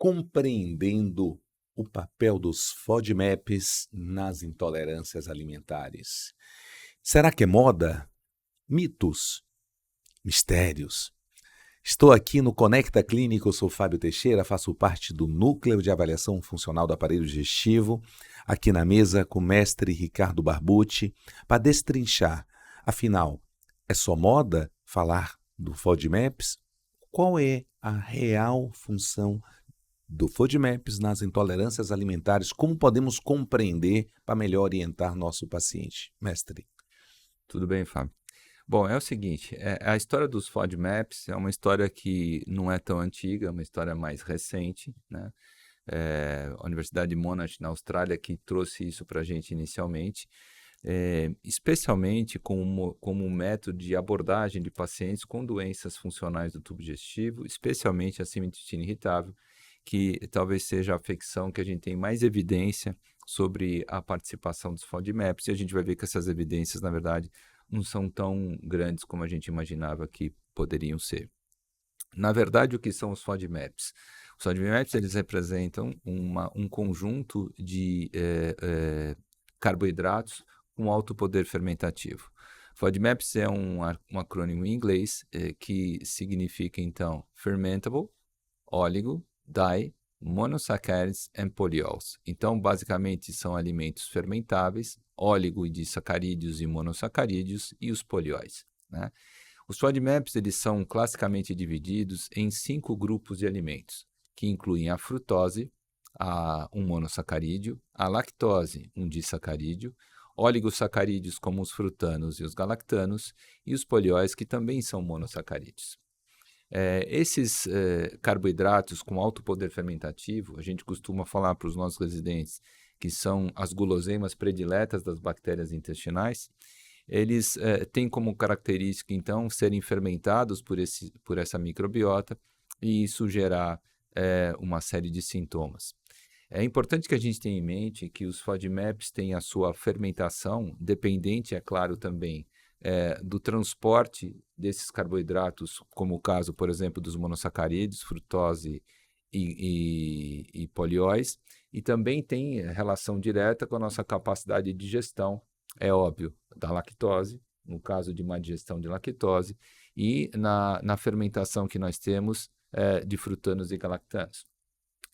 compreendendo o papel dos FODMAPs nas intolerâncias alimentares. Será que é moda? Mitos? Mistérios? Estou aqui no Conecta Clínico, eu sou Fábio Teixeira, faço parte do Núcleo de Avaliação Funcional do Aparelho Digestivo, aqui na mesa com o mestre Ricardo Barbucci, para destrinchar. Afinal, é só moda falar do FODMAPs? Qual é a real função do FODMAPs nas intolerâncias alimentares? Como podemos compreender para melhor orientar nosso paciente? Mestre. Tudo bem, Fábio? Bom, é o seguinte, a história dos FODMAPs é uma história que não é tão antiga, é uma história mais recente, né? A Universidade de Monash, na Austrália, que trouxe isso para a gente inicialmente, especialmente como um método de abordagem de pacientes com doenças funcionais do tubo digestivo, especialmente a síndrome do intestino irritável, que talvez seja a afecção que a gente tem mais evidência sobre a participação dos FODMAPs, e a gente vai ver que essas evidências, na verdade, não são tão grandes como a gente imaginava que poderiam ser. Na verdade, o que são os FODMAPs? Os FODMAPs, eles representam um conjunto de carboidratos com alto poder fermentativo. FODMAPs é um acrônimo em inglês que significa, então, Fermentable, Oligo, Di, Monosaccharides and Polyols. Então, basicamente, são alimentos fermentáveis, óligo e disacarídeos e monossacarídeos e os polióis, né? Os FODMAPs, eles são classicamente divididos em 5 grupos de alimentos, que incluem a frutose, um monossacarídeo, a lactose, um disacarídeo, oligosacarídeos como os frutanos e os galactanos, e os polióis, que também são monossacarídeos. Esses carboidratos com alto poder fermentativo, a gente costuma falar para os nossos residentes que são as guloseimas prediletas das bactérias intestinais, eles têm como característica, então, serem fermentados por essa microbiota e isso gerar uma série de sintomas. É importante que a gente tenha em mente que os FODMAPs têm a sua fermentação dependente, é claro, também do transporte desses carboidratos, como o caso, por exemplo, dos monossacarídeos, frutose e polióis, e também tem relação direta com a nossa capacidade de digestão, é óbvio, da lactose, no caso de má digestão de lactose, e na fermentação que nós temos de frutanos e galactanos.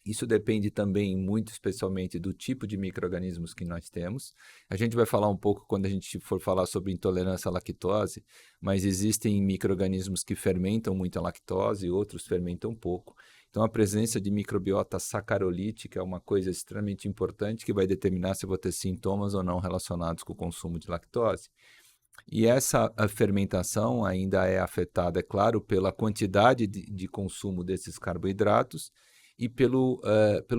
Isso depende também muito especialmente do tipo de micro-organismos que nós temos. A gente vai falar um pouco quando a gente for falar sobre intolerância à lactose, mas existem micro-organismos que fermentam muito a lactose e outros fermentam pouco. Então, a presença de microbiota sacarolítica é uma coisa extremamente importante que vai determinar se eu vou ter sintomas ou não relacionados com o consumo de lactose. E essa fermentação ainda é afetada, é claro, pela quantidade de consumo desses carboidratos e pelo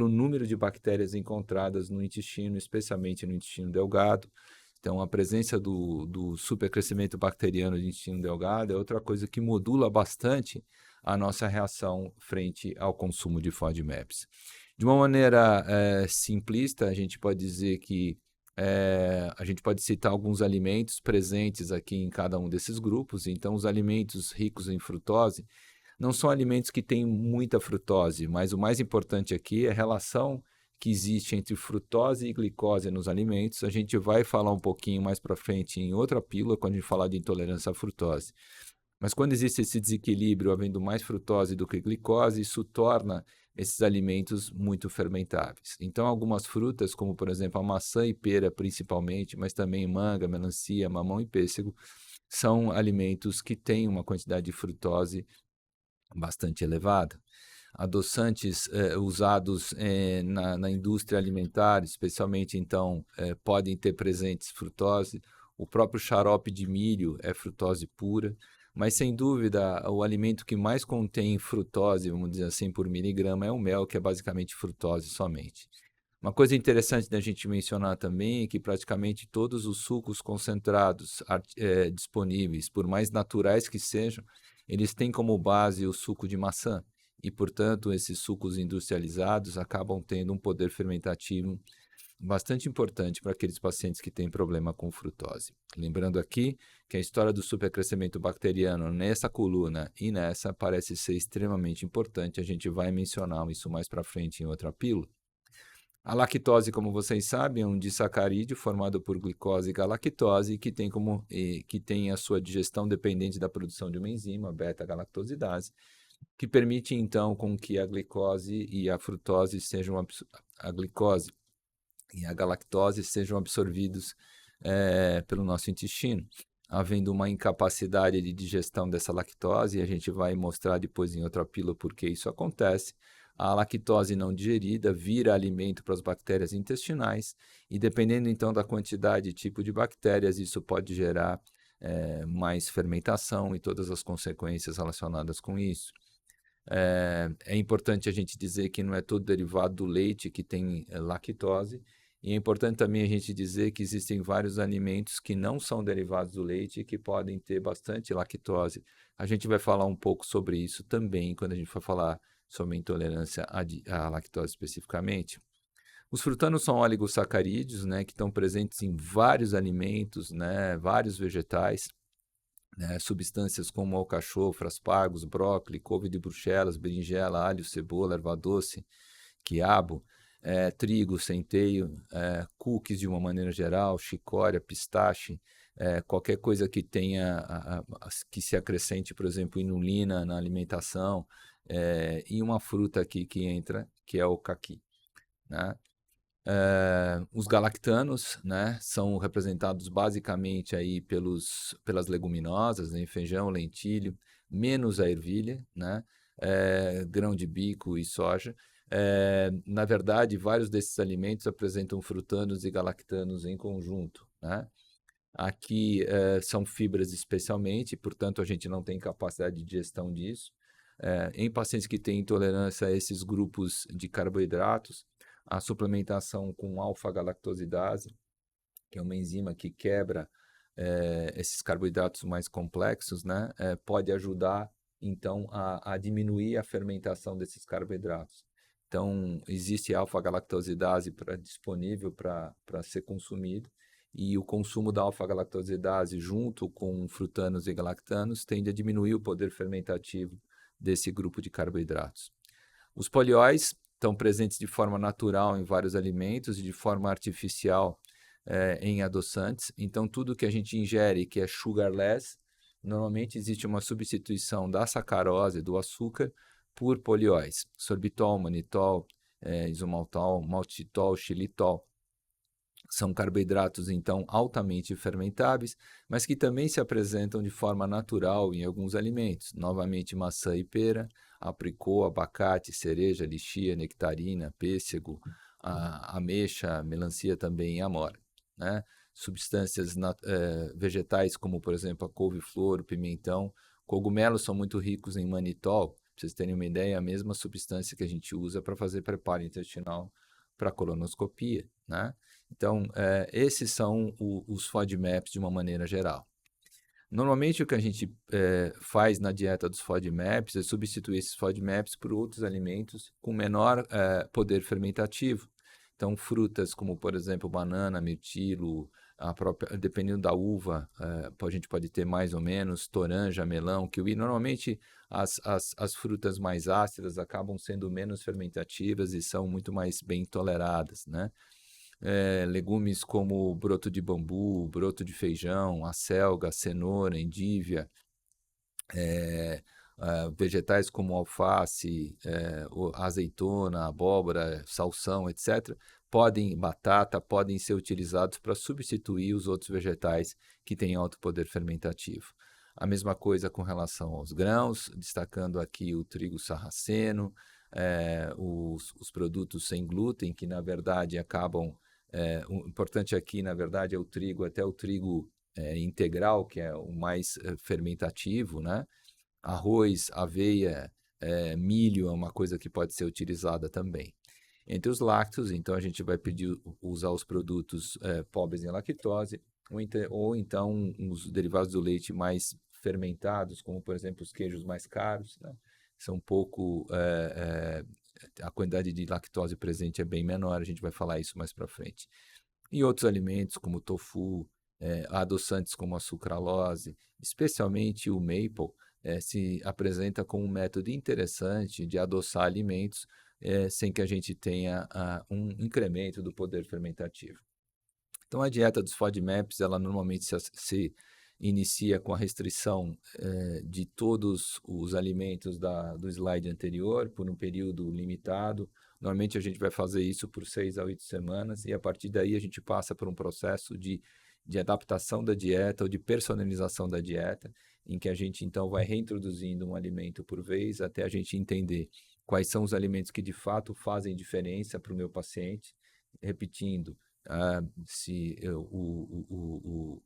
número de bactérias encontradas no intestino, especialmente no intestino delgado. Então, a presença do supercrescimento bacteriano do intestino delgado é outra coisa que modula bastante a nossa reação frente ao consumo de FODMAPs. De uma maneira simplista, a gente pode dizer que a gente pode citar alguns alimentos presentes aqui em cada um desses grupos. Então, os alimentos ricos em frutose não são alimentos que têm muita frutose, mas o mais importante aqui é a relação que existe entre frutose e glicose nos alimentos. A gente vai falar um pouquinho mais para frente em outra pílula, quando a gente falar de intolerância à frutose. Mas quando existe esse desequilíbrio, havendo mais frutose do que glicose, isso torna esses alimentos muito fermentáveis. Então, algumas frutas, como por exemplo a maçã e pera principalmente, mas também manga, melancia, mamão e pêssego, são alimentos que têm uma quantidade de frutose bastante elevada. Adoçantes usados na indústria alimentar, especialmente, então, podem ter presentes frutose. O próprio xarope de milho é frutose pura, mas, sem dúvida, o alimento que mais contém frutose, vamos dizer assim, por miligrama, é o mel, que é basicamente frutose somente. Uma coisa interessante da gente mencionar também é que praticamente todos os sucos concentrados disponíveis, por mais naturais que sejam, eles têm como base o suco de maçã e, portanto, esses sucos industrializados acabam tendo um poder fermentativo bastante importante para aqueles pacientes que têm problema com frutose. Lembrando aqui que a história do supercrescimento bacteriano nessa coluna e nessa parece ser extremamente importante, a gente vai mencionar isso mais para frente em outra pílula. A lactose, como vocês sabem, é um disacarídeo formado por glicose e galactose que tem a sua digestão dependente da produção de uma enzima, beta-galactosidase, que permite então com que a glicose e a frutose sejam a glicose e a galactose sejam absorvidos pelo nosso intestino. Havendo uma incapacidade de digestão dessa lactose, e a gente vai mostrar depois em outra pílula por que isso acontece, a lactose não digerida vira alimento para as bactérias intestinais e dependendo então da quantidade e tipo de bactérias, isso pode gerar mais fermentação e todas as consequências relacionadas com isso. É importante a gente dizer que não é todo derivado do leite que tem lactose, e é importante também a gente dizer que existem vários alimentos que não são derivados do leite e que podem ter bastante lactose. A gente vai falar um pouco sobre isso também quando a gente for falar sobre intolerância à lactose especificamente. Os frutanos são oligosacarídeos, né, que estão presentes em vários alimentos, né, vários vegetais. Substâncias como alcachofra, aspargos, brócolis, couve de Bruxelas, berinjela, alho, cebola, erva doce, quiabo, trigo, centeio, cookies de uma maneira geral, chicória, pistache, qualquer coisa que tenha, que se acrescente, por exemplo, inulina na alimentação, e uma fruta aqui que entra, que é o caqui, né? Os galactanos, né, são representados basicamente aí pelas leguminosas, né, feijão, lentilho, menos a ervilha, né, grão de bico e soja. Na verdade, vários desses alimentos apresentam frutanos e galactanos em conjunto, né? Aqui são fibras especialmente, portanto a gente não tem capacidade de digestão disso. Em pacientes que têm intolerância a esses grupos de carboidratos, a suplementação com alfa-galactosidase, que é uma enzima que quebra esses carboidratos mais complexos, né, pode ajudar, então, a diminuir a fermentação desses carboidratos. Então, existe alfa-galactosidase disponível para ser consumido, e o consumo da alfa-galactosidase junto com frutanos e galactanos tende a diminuir o poder fermentativo desse grupo de carboidratos. Os polióis estão presentes de forma natural em vários alimentos e de forma artificial em adoçantes. Então, tudo que a gente ingere que é sugarless, normalmente existe uma substituição da sacarose, do açúcar, por polióis. Sorbitol, manitol, isomaltol, maltitol, xilitol. São carboidratos, então, altamente fermentáveis, mas que também se apresentam de forma natural em alguns alimentos. Novamente, maçã e pera, apricot, abacate, cereja, lixia, nectarina, pêssego, ameixa, melancia também e amora, né? Substâncias vegetais como, por exemplo, a couve-flor, o pimentão. Cogumelos são muito ricos em manitol. Para vocês terem uma ideia, é a mesma substância que a gente usa para fazer preparo intestinal para colonoscopia, né? Então, esses são os FODMAPs de uma maneira geral. Normalmente, o que a gente faz na dieta dos FODMAPs é substituir esses FODMAPs por outros alimentos com menor poder fermentativo. Então, frutas como, por exemplo, banana, mirtilo, dependendo da uva, a gente pode ter mais ou menos, toranja, melão, kiwi. Normalmente, as frutas mais ácidas acabam sendo menos fermentativas e são muito mais bem toleradas, né? Legumes como broto de bambu, broto de feijão, acelga, cenoura, endívia, vegetais como alface, azeitona, abóbora, salsão, etc., batata, podem ser utilizados para substituir os outros vegetais que têm alto poder fermentativo. A mesma coisa com relação aos grãos, destacando aqui o trigo sarraceno, os produtos sem glúten, que na verdade acabam... o importante aqui, na verdade, é o trigo, até o trigo integral, que é o mais fermentativo, né? Arroz, aveia, milho é uma coisa que pode ser utilizada também. Entre os lácteos, então, a gente vai usar os produtos pobres em lactose, ou então os derivados do leite mais fermentados, como, por exemplo, os queijos mais caros, né? São pouco a quantidade de lactose presente é bem menor, a gente vai falar isso mais para frente. E outros alimentos como tofu, adoçantes como a sucralose, especialmente o maple, se apresenta como um método interessante de adoçar alimentos, sem que a gente tenha um incremento do poder fermentativo. Então, a dieta dos FODMAPs, ela normalmente se inicia com a restrição de todos os alimentos do slide anterior por um período limitado. Normalmente a gente vai fazer isso por 6 a 8 semanas e a partir daí a gente passa por um processo de adaptação da dieta ou de personalização da dieta, em que a gente então vai reintroduzindo um alimento por vez até a gente entender quais são os alimentos que de fato fazem diferença para o meu paciente. Repetindo, se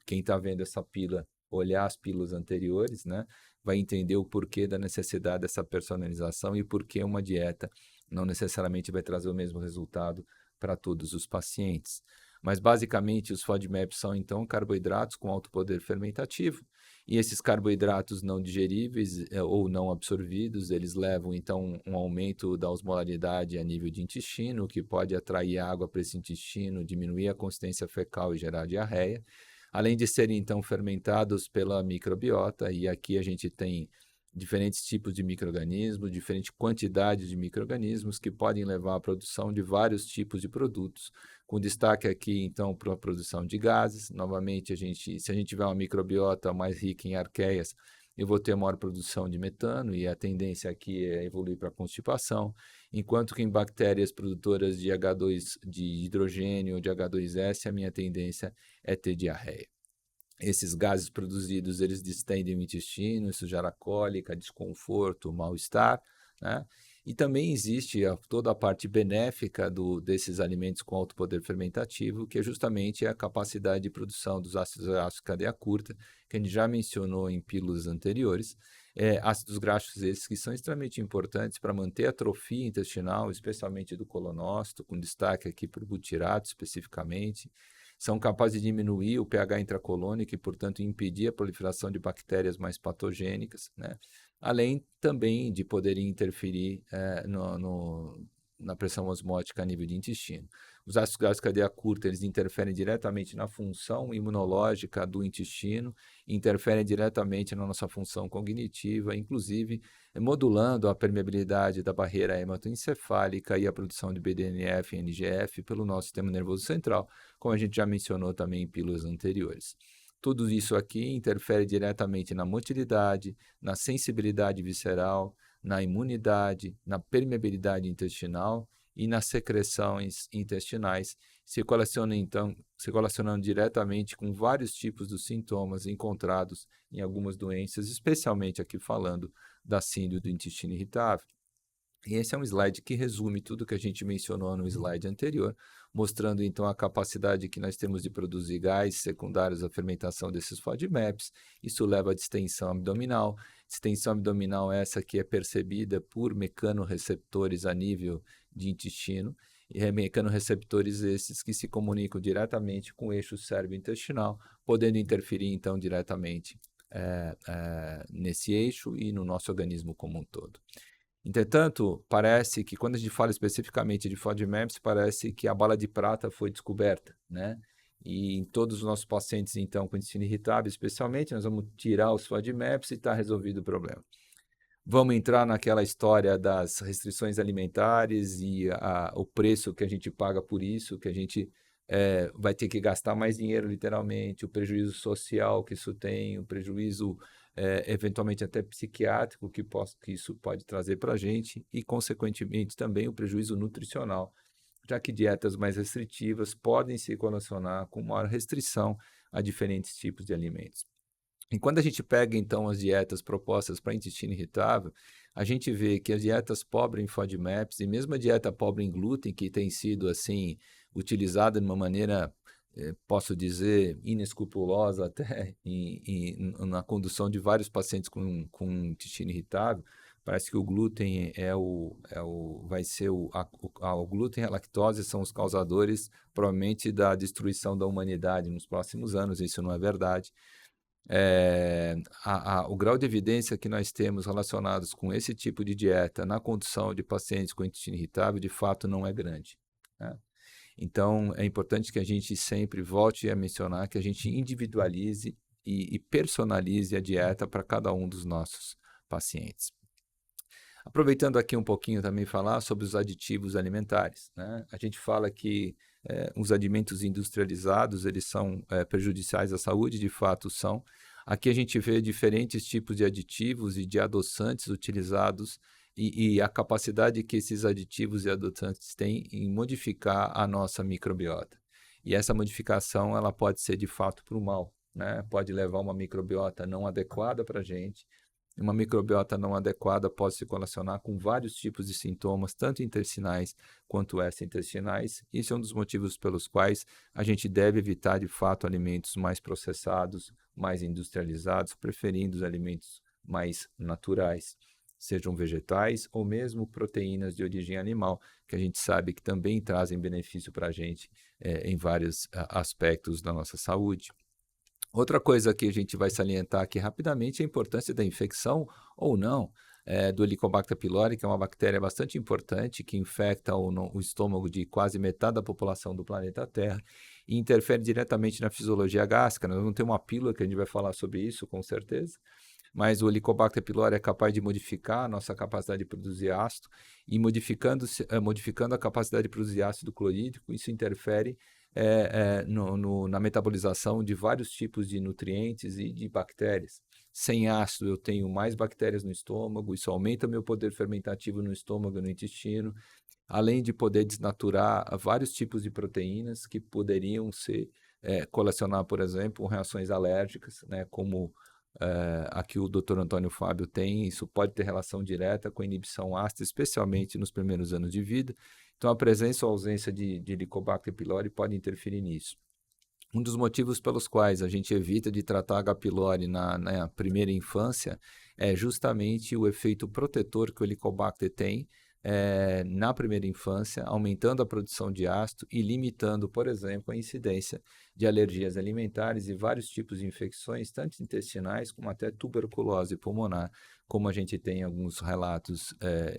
quem está vendo essa pílula olhar as pílulas anteriores, né, vai entender o porquê da necessidade dessa personalização e por que uma dieta não necessariamente vai trazer o mesmo resultado para todos os pacientes. Mas, basicamente, os FODMAPs são, então, carboidratos com alto poder fermentativo, e esses carboidratos não digeríveis ou não absorvidos, eles levam, então, um aumento da osmolaridade a nível de intestino, que pode atrair água para esse intestino, diminuir a consistência fecal e gerar diarreia, além de serem, então, fermentados pela microbiota, e aqui a gente tem diferentes tipos de micro-organismos, diferentes quantidades de micro-organismos que podem levar à produção de vários tipos de produtos, com destaque aqui, então, para a produção de gases. Novamente, se a gente tiver uma microbiota mais rica em arqueias, eu vou ter maior produção de metano e a tendência aqui é evoluir para a constipação, enquanto que em bactérias produtoras de H2, de hidrogênio ou de H2S, a minha tendência é ter diarreia. Esses gases produzidos, eles distendem o intestino, isso gera cólica, desconforto, mal-estar, né? E também existe toda a parte benéfica desses alimentos com alto poder fermentativo, que é justamente a capacidade de produção dos ácidos graxos de cadeia curta, que a gente já mencionou em pílulas anteriores. Ácidos graxos esses que são extremamente importantes para manter a atrofia intestinal, especialmente do colonócito, com destaque aqui para o butirato especificamente. São capazes de diminuir o pH intracolônico e, portanto, impedir a proliferação de bactérias mais patogênicas, né? Além também de poderem interferir na pressão osmótica a nível de intestino. Os ácidos graxos de cadeia curta, eles interferem diretamente na função imunológica do intestino, interferem diretamente na nossa função cognitiva, inclusive modulando a permeabilidade da barreira hematoencefálica e a produção de BDNF e NGF pelo nosso sistema nervoso central, como a gente já mencionou também em pílulas anteriores. Tudo isso aqui interfere diretamente na motilidade, na sensibilidade visceral, na imunidade, na permeabilidade intestinal e nas secreções intestinais, se relacionando diretamente com vários tipos de sintomas encontrados em algumas doenças, especialmente aqui falando da síndrome do intestino irritável. E esse é um slide que resume tudo que a gente mencionou no slide anterior, mostrando então a capacidade que nós temos de produzir gás secundários à fermentação desses FODMAPs. Isso leva à distensão abdominal. Distensão abdominal essa que é percebida por mecanorreceptores a nível de intestino, e mecanorreceptores esses que se comunicam diretamente com o eixo cérebro-intestinal, podendo interferir então diretamente nesse eixo e no nosso organismo como um todo. Entretanto, parece que quando a gente fala especificamente de FODMAPs, parece que a bala de prata foi descoberta, né? E em todos os nossos pacientes, então, com intestino irritável, especialmente, nós vamos tirar os FODMAPs e está resolvido o problema. Vamos entrar naquela história das restrições alimentares e o preço que a gente paga por isso, que a gente vai ter que gastar mais dinheiro, literalmente, o prejuízo social que isso tem, o prejuízo eventualmente até psiquiátrico que isso pode trazer para a gente e, consequentemente, também o prejuízo nutricional, já que dietas mais restritivas podem se correlacionar com maior restrição a diferentes tipos de alimentos. E quando a gente pega, então, as dietas propostas para intestino irritável, a gente vê que as dietas pobres em FODMAPs e mesmo a dieta pobre em glúten, que tem sido, assim, utilizada de uma maneira, posso dizer, inescrupulosa até na condução de vários pacientes com intestino irritável, parece que o glúten o glúten e a lactose são os causadores, provavelmente, da destruição da humanidade nos próximos anos. Isso não é verdade. O grau de evidência que nós temos relacionados com esse tipo de dieta na condução de pacientes com intestino irritável, de fato, não é grande, né? Então, é importante que a gente sempre volte a mencionar que a gente individualize e personalize a dieta para cada um dos nossos pacientes. Aproveitando aqui um pouquinho também falar sobre os aditivos alimentares, né? A gente fala que os alimentos industrializados, eles são prejudiciais à saúde, de fato são. Aqui a gente vê diferentes tipos de aditivos e de adoçantes utilizados e a capacidade que esses aditivos e adoçantes têm em modificar a nossa microbiota. E essa modificação, ela pode ser de fato para o mal, né? Pode levar uma microbiota não adequada para a gente. Uma microbiota não adequada pode se correlacionar com vários tipos de sintomas, tanto intestinais quanto extraintestinais. Isso é um dos motivos pelos quais a gente deve evitar, de fato, alimentos mais processados, mais industrializados, preferindo os alimentos mais naturais, sejam vegetais ou mesmo proteínas de origem animal, que a gente sabe que também trazem benefício para a gente em vários aspectos da nossa saúde. Outra coisa que a gente vai salientar aqui rapidamente é a importância da infecção ou não do Helicobacter pylori, que é uma bactéria bastante importante que infecta o estômago de quase metade da população do planeta Terra e interfere diretamente na fisiologia gástrica. Nós vamos ter uma pílula que a gente vai falar sobre isso, com certeza, mas o Helicobacter pylori é capaz de modificar a nossa capacidade de produzir ácido e modificando a capacidade de produzir ácido clorídrico, isso interfere na metabolização de vários tipos de nutrientes e de bactérias. Sem ácido, eu tenho mais bactérias no estômago, isso aumenta meu poder fermentativo no estômago e no intestino, além de poder desnaturar vários tipos de proteínas que poderiam ser colacionar, por exemplo, reações alérgicas, né, como aqui o Dr. Antônio Fábio tem. Isso pode ter relação direta com a inibição ácida, especialmente nos primeiros anos de vida. Então, a presença ou ausência de Helicobacter pylori pode interferir nisso. Um dos motivos pelos quais a gente evita de tratar H. pylori na primeira infância é justamente o efeito protetor que o Helicobacter tem na primeira infância, aumentando a produção de ácido e limitando, por exemplo, a incidência de alergias alimentares e vários tipos de infecções, tanto intestinais como até tuberculose pulmonar, como a gente tem em alguns relatos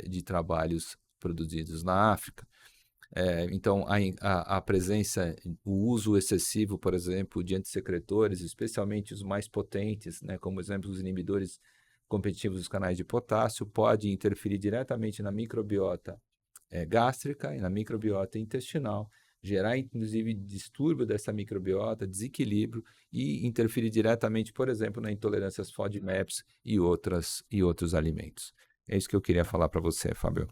de trabalhos produzidos na África. Então, a presença, o uso excessivo, por exemplo, de antissecretores, especialmente os mais potentes, né, como, por exemplo, os inibidores competitivos dos canais de potássio, pode interferir diretamente na microbiota gástrica e na microbiota intestinal, gerar, inclusive, distúrbio dessa microbiota, desequilíbrio e interferir diretamente, por exemplo, na intolerância às FODMAPs e outros alimentos. É isso que eu queria falar para você, Fábio.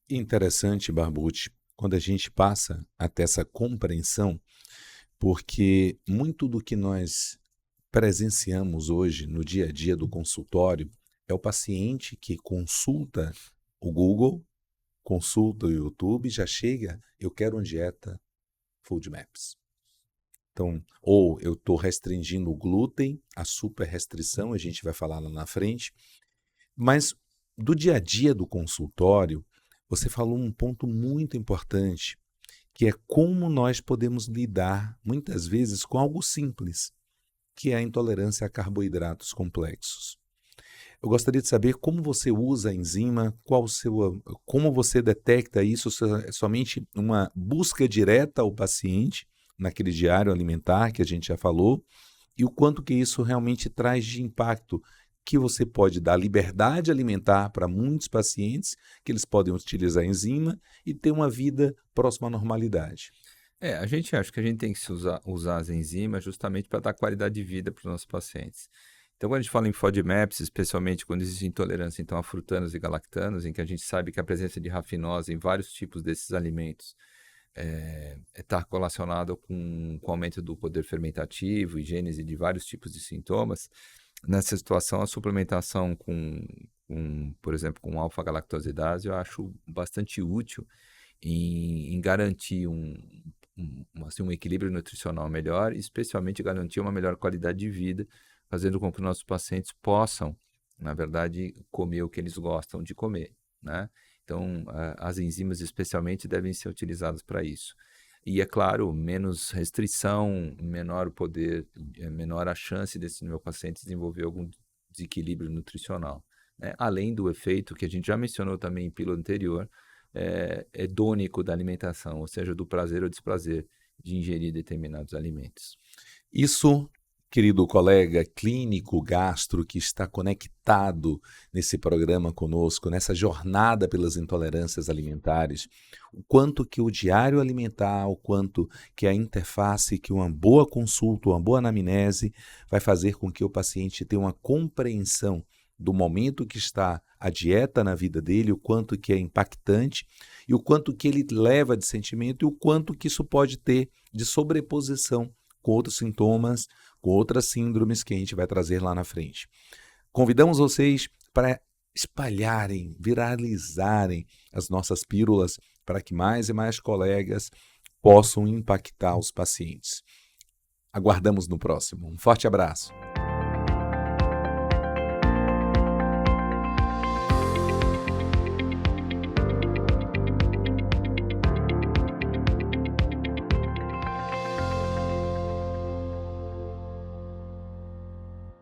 Interessante, Barbucci, quando a gente passa até essa compreensão, porque muito do que nós presenciamos hoje no dia a dia do consultório é o paciente que consulta o Google, consulta o YouTube, já chega, eu quero uma dieta FODMAPs. Então, ou eu estou restringindo o glúten, a super restrição, a gente vai falar lá na frente, mas do dia a dia do consultório, você falou um ponto muito importante, que é como nós podemos lidar, muitas vezes, com algo simples, que é a intolerância a carboidratos complexos. Eu gostaria de saber como você usa a enzima, como você detecta isso, é somente uma busca direta ao paciente, naquele diário alimentar que a gente já falou, e o quanto que isso realmente traz de impacto, que você pode dar liberdade alimentar para muitos pacientes, que eles podem utilizar a enzima e ter uma vida próxima à normalidade. A gente acha que a gente tem que usar as enzimas justamente para dar qualidade de vida para os nossos pacientes. Então, quando a gente fala em FODMAPs, especialmente quando existe intolerância então, a frutanos e galactanos, em que a gente sabe que a presença de rafinose em vários tipos desses alimentos está relacionado com o aumento do poder fermentativo e gênese de vários tipos de sintomas. Nessa situação, a suplementação por exemplo, com alfa-galactosidase, eu acho bastante útil em garantir um equilíbrio nutricional melhor, e especialmente garantir uma melhor qualidade de vida, fazendo com que nossos pacientes possam, na verdade, comer o que eles gostam de comer, né? Então, as enzimas especialmente devem ser utilizadas para isso. E, é claro, menos restrição, menor o poder, menor a chance desse meu paciente desenvolver algum desequilíbrio nutricional, né? Além do efeito que a gente já mencionou também em pílula anterior, hedônico da alimentação, ou seja, do prazer ou desprazer de ingerir determinados alimentos. Isso, querido colega clínico gastro que está conectado nesse programa conosco, nessa jornada pelas intolerâncias alimentares, o quanto que o diário alimentar, o quanto que a interface, que uma boa consulta, uma boa anamnese vai fazer com que o paciente tenha uma compreensão do momento que está a dieta na vida dele, o quanto que é impactante e o quanto que ele leva de sentimento e o quanto que isso pode ter de sobreposição com outros sintomas, com outras síndromes que a gente vai trazer lá na frente. Convidamos vocês para espalharem, viralizarem as nossas pílulas para que mais e mais colegas possam impactar os pacientes. Aguardamos no próximo. Um forte abraço.